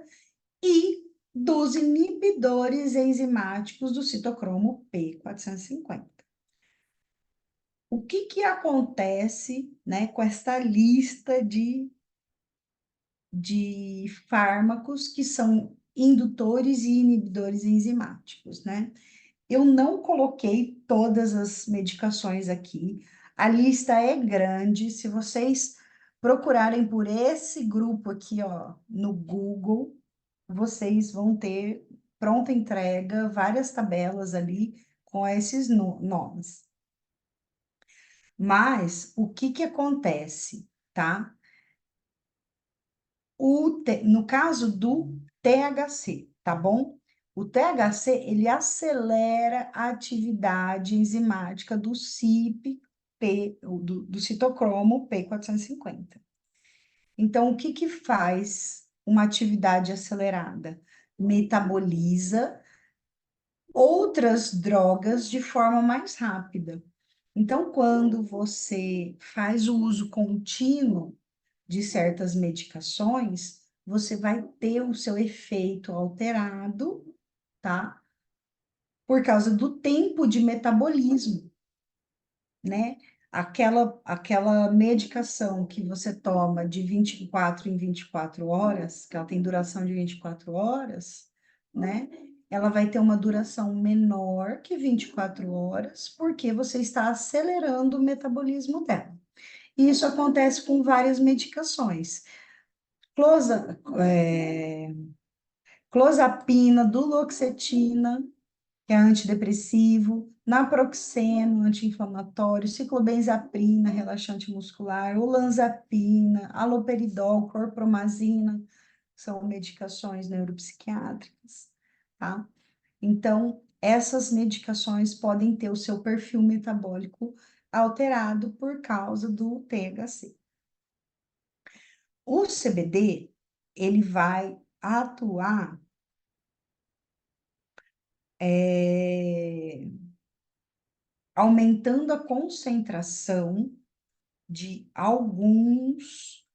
e dos inibidores enzimáticos do citocromo P450. O que que acontece, né, com esta lista de fármacos que são indutores e inibidores enzimáticos, né? Eu não coloquei todas as medicações aqui. A lista é grande. Se vocês procurarem por esse grupo aqui, ó, no Google, vocês vão ter pronta entrega, várias tabelas ali com esses nomes. Mas o que que acontece, tá? No caso do THC, tá bom? O THC, ele acelera a atividade enzimática do CYP, do citocromo P450. Então, o que que faz uma atividade acelerada? Metaboliza outras drogas de forma mais rápida. Então, quando você faz o uso contínuo de certas medicações, você vai ter o seu efeito alterado, tá? Por causa do tempo de metabolismo, né? Aquela medicação que você toma de 24 em 24 horas, que ela tem duração de 24 horas, né? Ela vai ter uma duração menor que 24 horas, porque você está acelerando o metabolismo dela. E isso acontece com várias medicações. cloza, clozapina, duloxetina, que é antidepressivo, naproxeno, anti-inflamatório, ciclobenzaprina, relaxante muscular, olanzapina, haloperidol, clorpromazina, são medicações neuropsiquiátricas, tá? Então, essas medicações podem ter o seu perfil metabólico alterado por causa do THC. O CBD, ele vai atuar aumentando a concentração de alguns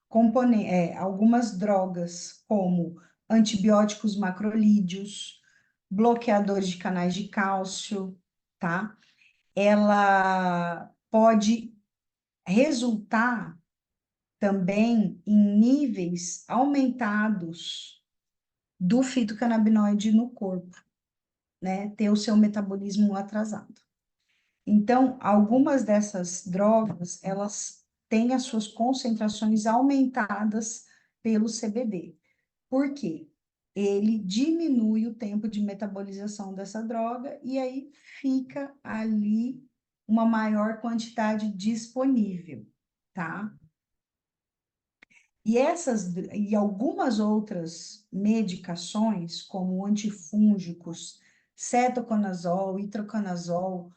componentes, algumas drogas, como antibióticos macrolídeos, bloqueadores de canais de cálcio, tá? Ela pode resultar também em níveis aumentados do fitocannabinoide no corpo, né? Ter o seu metabolismo atrasado. Então, algumas dessas drogas, elas têm as suas concentrações aumentadas pelo CBD. Por quê? Ele diminui o tempo de metabolização dessa droga e aí fica ali uma maior quantidade disponível, tá? E algumas outras medicações, como antifúngicos, cetoconazol, itraconazol,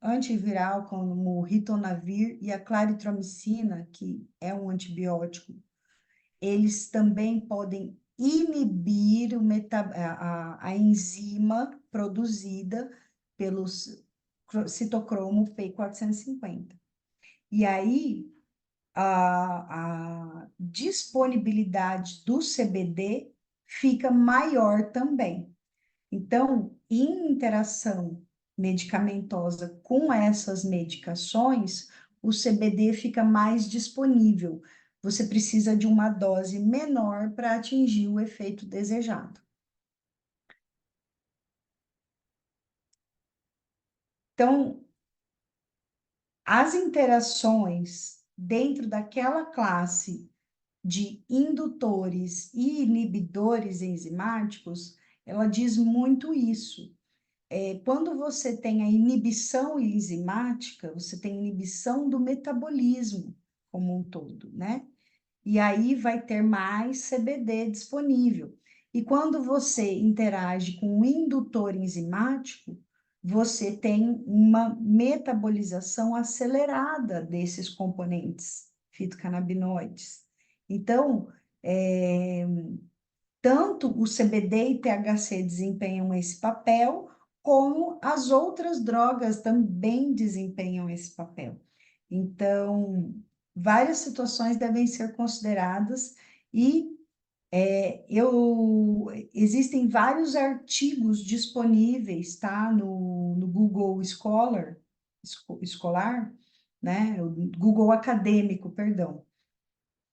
antiviral, como o ritonavir e a claritromicina, que é um antibiótico, eles também podem inibir a enzima produzida pelos citocromo P450. E aí, a disponibilidade do CBD fica maior também. Então, em interação medicamentosa com essas medicações, o CBD fica mais disponível. Você precisa de uma dose menor para atingir o efeito desejado. Então, as interações dentro daquela classe de indutores e inibidores enzimáticos, ela diz muito isso. Quando você tem a inibição enzimática, você tem inibição do metabolismo como um todo, né? E aí vai ter mais CBD disponível. E quando você interage com o indutor enzimático, você tem uma metabolização acelerada desses componentes fitocannabinoides. Então, tanto o CBD e THC desempenham esse papel, como as outras drogas também desempenham esse papel. Então, várias situações devem ser consideradas e existem vários artigos disponíveis, tá, no Google Escolar, né, o Google Acadêmico, perdão.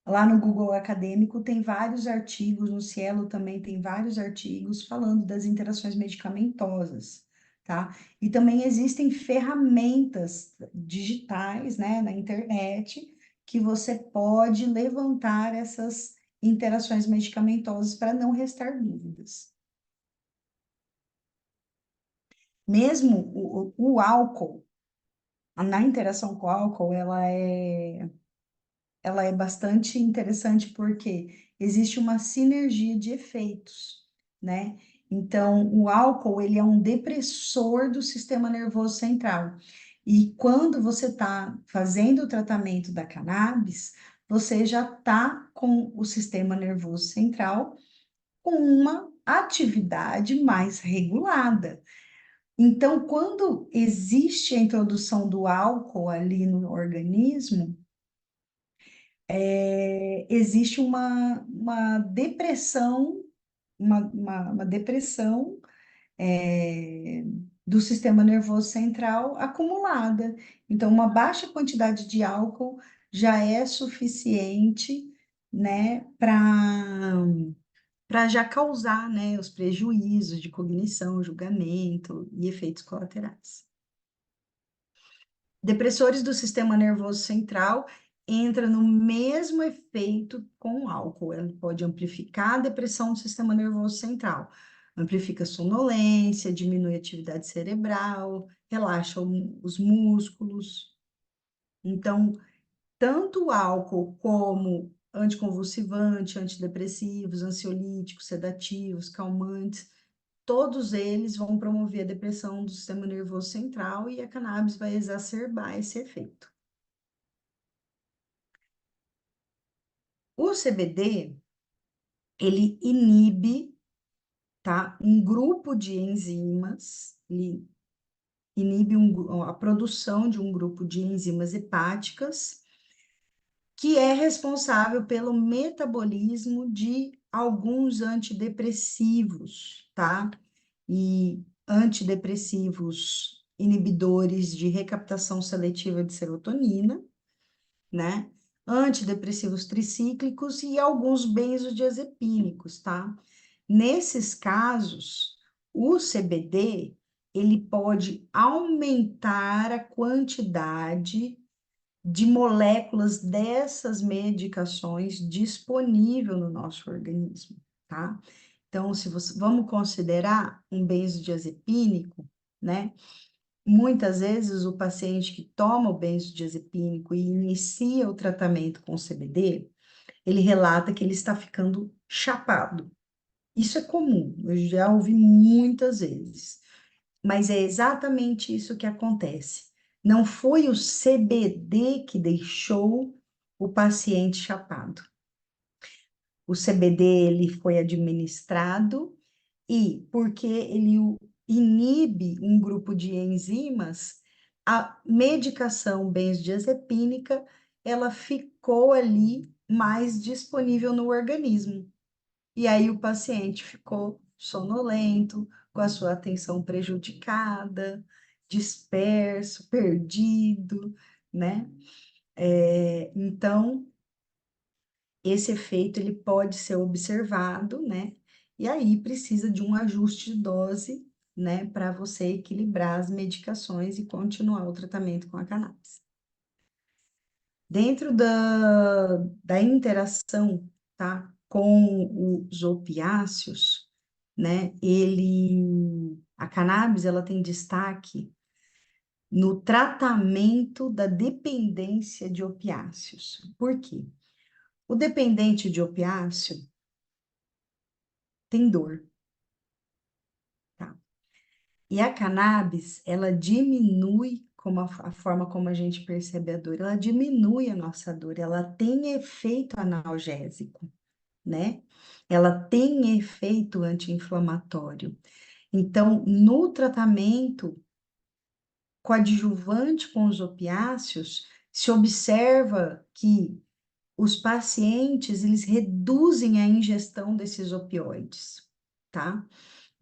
Lá no Google Acadêmico tem vários artigos, no Cielo também tem vários artigos falando das interações medicamentosas, tá? E também existem ferramentas digitais, né, na internet, que você pode levantar essas interações medicamentosas para não restar dúvidas. Mesmo o álcool, na interação com o álcool, ela é bastante interessante porque existe uma sinergia de efeitos, né? Então, o álcool, ele é um depressor do sistema nervoso central. E quando você está fazendo o tratamento da cannabis, você já está com o sistema nervoso central com uma atividade mais regulada. Então, quando existe a introdução do álcool ali no organismo, existe uma depressão, uma depressão do sistema nervoso central acumulada. Então, uma baixa quantidade de álcool já é suficiente, né, para já causar, né, os prejuízos de cognição, julgamento e efeitos colaterais. Depressores do sistema nervoso central, entra no mesmo efeito com o álcool. Ela pode amplificar a depressão do sistema nervoso central, amplifica a sonolência, diminui a atividade cerebral, relaxa os músculos. Então, tanto o álcool como anticonvulsivante, antidepressivos, ansiolíticos, sedativos, calmantes, todos eles vão promover a depressão do sistema nervoso central e a cannabis vai exacerbar esse efeito. O CBD, ele inibe, tá, um grupo de enzimas, ele inibe a produção de um grupo de enzimas hepáticas, que é responsável pelo metabolismo de alguns antidepressivos, tá? E antidepressivos inibidores de recaptação seletiva de serotonina, né? Antidepressivos tricíclicos e alguns benzodiazepínicos, tá? Nesses casos, o CBD, ele pode aumentar a quantidade de moléculas dessas medicações disponível no nosso organismo, tá? Então, se você, vamos considerar um benzodiazepínico, né? Muitas vezes o paciente que toma o benzodiazepínico e inicia o tratamento com CBD, ele relata que ele está ficando chapado. Isso é comum, eu já ouvi muitas vezes, mas é exatamente isso que acontece. Não foi o CBD que deixou o paciente chapado. O CBD ele foi administrado e porque ele inibe um grupo de enzimas, a medicação benzodiazepínica, ela ficou ali mais disponível no organismo. E aí o paciente ficou sonolento, com a sua atenção prejudicada, disperso, perdido, né? Então, esse efeito ele pode ser observado, né? E aí precisa de um ajuste de dose, né, para você equilibrar as medicações e continuar o tratamento com a cannabis. Dentro da interação, tá, com os opiáceos, né, a cannabis, ela tem destaque no tratamento da dependência de opiáceos. Por quê? O dependente de opiáceo tem dor, tá? E a cannabis, ela diminui como a forma como a gente percebe a dor, ela diminui a nossa dor, ela tem efeito analgésico, né? Ela tem efeito anti-inflamatório. Então, no tratamento coadjuvante com os opiáceos, se observa que os pacientes, eles reduzem a ingestão desses opioides, tá?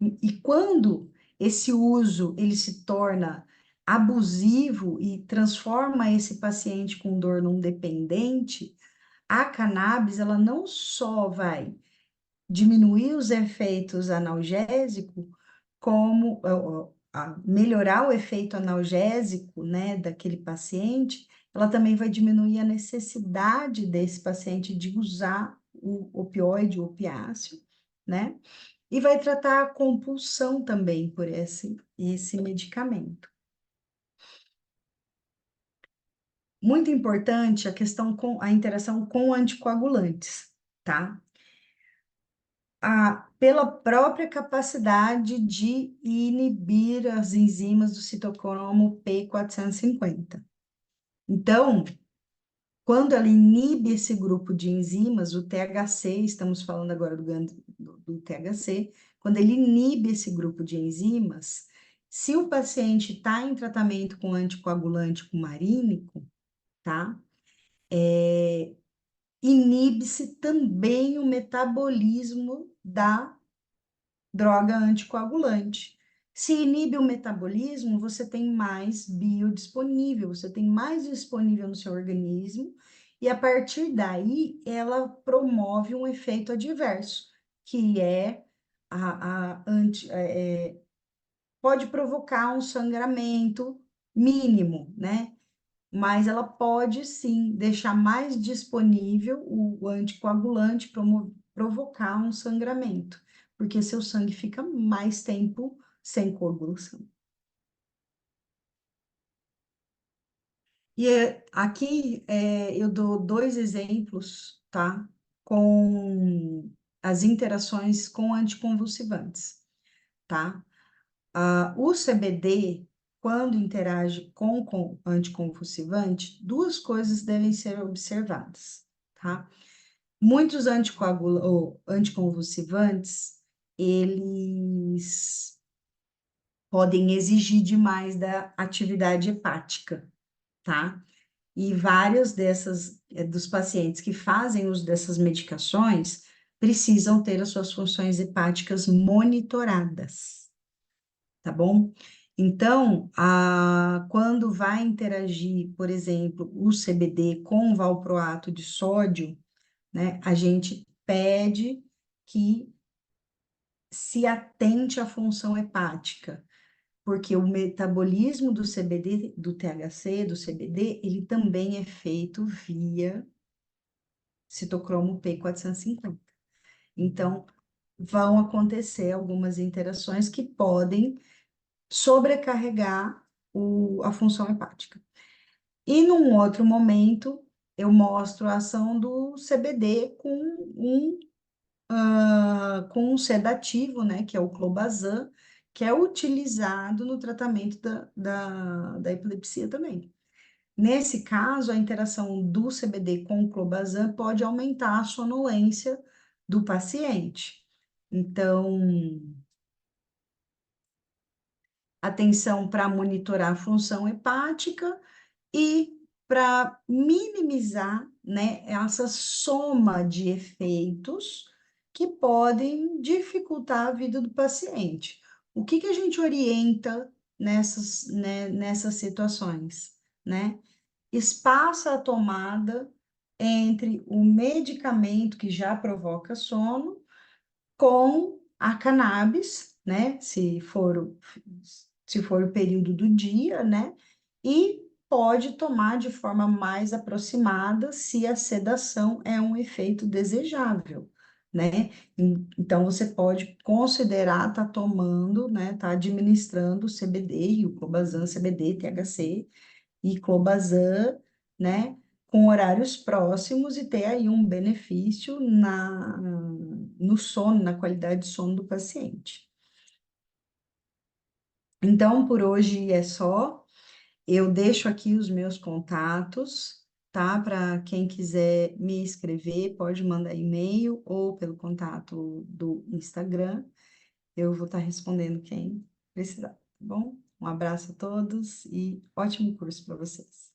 E quando esse uso ele se torna abusivo e transforma esse paciente com dor num dependente, a cannabis ela não só vai diminuir os efeitos analgésicos, como melhorar o efeito analgésico, né, daquele paciente, ela também vai diminuir a necessidade desse paciente de usar o opioide, o opiáceo, né? E vai tratar a compulsão também por esse medicamento. Muito importante a questão com a interação com anticoagulantes, tá? Pela própria capacidade de inibir as enzimas do citocromo P450. Então, quando ela inibe esse grupo de enzimas, o THC, estamos falando agora do THC, quando ele inibe esse grupo de enzimas, se o paciente está em tratamento com anticoagulante cumarínico, tá? Inibe-se também o metabolismo da droga anticoagulante. Se inibe o metabolismo, você tem mais biodisponível, você tem mais disponível no seu organismo, e a partir daí ela promove um efeito adverso, que é pode provocar um sangramento mínimo, né? mas ela pode sim deixar mais disponível o anticoagulante, provocar um sangramento, porque seu sangue fica mais tempo sem coagulação. E aqui eu dou dois exemplos, tá? Com as interações com anticonvulsivantes, tá? O CBD, quando interage com anticonvulsivante, duas coisas devem ser observadas, tá? Muitos ou anticonvulsivantes, eles podem exigir demais da atividade hepática, tá? E vários dos pacientes que fazem uso dessas medicações precisam ter as suas funções hepáticas monitoradas, tá bom? Então, quando vai interagir, por exemplo, o CBD com o valproato de sódio, né, a gente pede que se atente à função hepática, porque o metabolismo do CBD, do THC, do CBD, ele também é feito via citocromo P450. Então, vão acontecer algumas interações que podem sobrecarregar a função hepática. E num outro momento, eu mostro a ação do CBD com um sedativo, né, que é o clobazam, que é utilizado no tratamento da epilepsia também. Nesse caso, a interação do CBD com o clobazam pode aumentar a sonolência do paciente. Então, atenção para monitorar a função hepática e para minimizar, né, essa soma de efeitos que podem dificultar a vida do paciente. O que que a gente orienta nessas situações, né? Espaça a tomada entre o medicamento que já provoca sono com a cannabis, né? Se for o período do dia, né? E pode tomar de forma mais aproximada se a sedação é um efeito desejável, né? Então, você pode considerar estar tomando, né? Tá administrando o CBD e o clobazam, CBD, THC e clobazam, né? Com horários próximos e ter aí um benefício no sono, na qualidade de sono do paciente. Então, por hoje é só. Eu deixo aqui os meus contatos, tá? Para quem quiser me escrever, pode mandar e-mail ou pelo contato do Instagram. Eu vou estar respondendo quem precisar, tá bom? Um abraço a todos e ótimo curso para vocês.